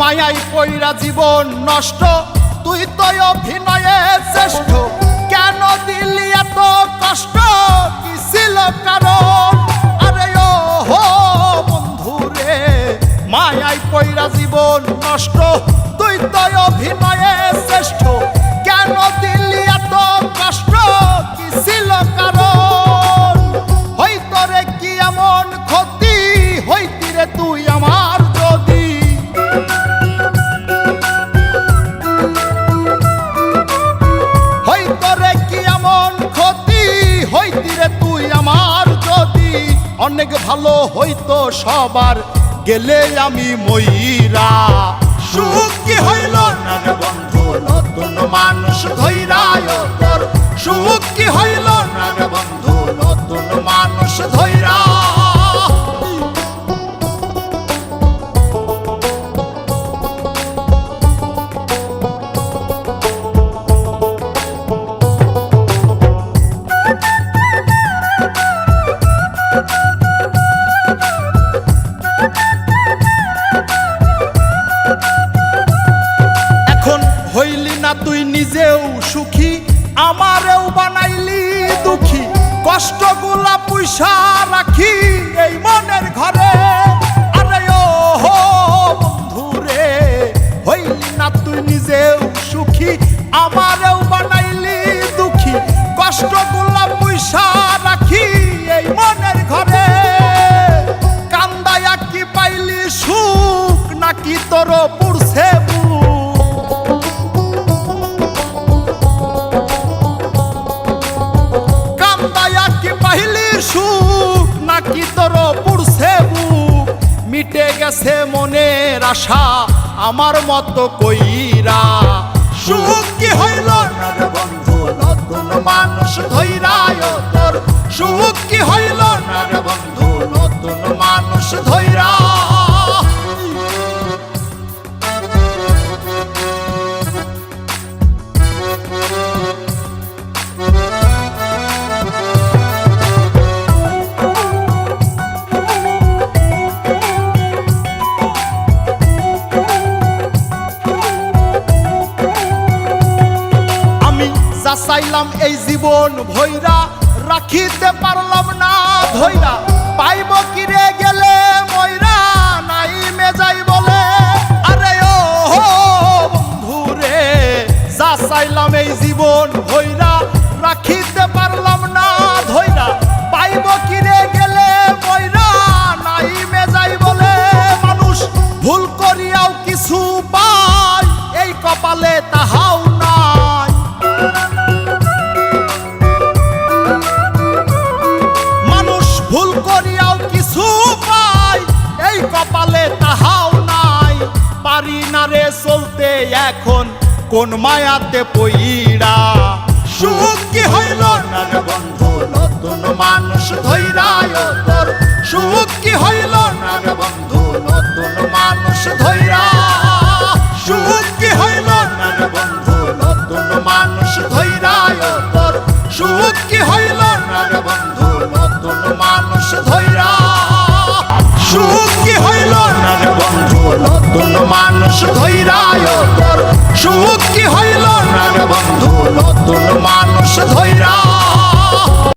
মায়াই পইরা জীবন নষ্ট, তুই তো অভিনয়ে শ্রেষ্ঠ। কেন দিলি এত কষ্ট, কি ছিল কারণ? আরে ও হো বন্ধু রে, মায়াই পইরা জীবন নষ্ট, তুই তো অভিনয়ে শ্রেষ্ঠ। কেন দিলি এত কষ্ট, কি ছিল কারণ? হইতো রে কি এমন ক্ষতি, হইতি রে তুই আমার যদি। হইতো রে কি এমন ক্ষতি, হইতি রে তুই আমার যদি। অনেক ভালো হইতো সবার, গেলে আমি ময়রা। সুখ কি হইল না রে বন্ধু, নতুন মানুষ ধৈরায় তোর। সুখ কি হইল না রে বন্ধু, নতুন মানুষ ধৈরা। হইলি না তুই নিজেও সুখী, আমারেও বানাইলি দুঃখী। কষ্টগুলা পুইসা রাখি এই মনের ঘরে। আরে ও হো বন্ধু রে, হইলি না তুই নিজেও সুখী, আমারেও বানাইলি দুঃখী। কষ্টগুলা পুইসা রাখি এই মনের ঘরে। কান্দায়া কি পাইলি সুখ, নাকি তোর পুরছে সুখ, নাকি তোর পুরছে বুক? মিটে গেছে মনের আশা আমার মতো কইরা। সুখ কি হইল না রে বন্ধু, নতুন মানুষ ধৈরায় তোর। সুখ কি হইল না রে বন্ধু, নতুন মানুষ ধৈরা। চাইলাম এই জীবন ভৈরা, রাখিতে পারলাম না ধৈরা। পাইব কিরে গেলে ময়রা, নাই মেজাই বলে। আরে ও হো বন্ধু রে, যা চাইলাম এই জীবন ভৈরা, রাখিতে পারলাম না ধৈরা। পাইব কিরে গেলে ময়রা, নাই মেজাই বলে। মানুষ ভুল করিয়াও কিছু পায়, এই কপালে তাহাও নাই। ভুল করিয়াও কিছু পাই, এই কপালে তাহাও নাই। পারি না রে চলতে এখন কোন মায়াতে পইরা। সুখ কি হইল না রে বন্ধু, নতুন মানুষ ধৈরায় তোর। সুখ কি হইল না রে বন্ধু, নতুন মানুষ ধৈরা। সুখ কি হইল না রে বন্ধু, নতুন মানুষ ধৈরায় তোর। সুখ কি হইল না রে বন্ধু, নতুন মানুষ ধৈরা। সুখ কি হইল না রে বন্ধু, নতুন মানুষ ধৈরায় তোর। সুখ কি হইল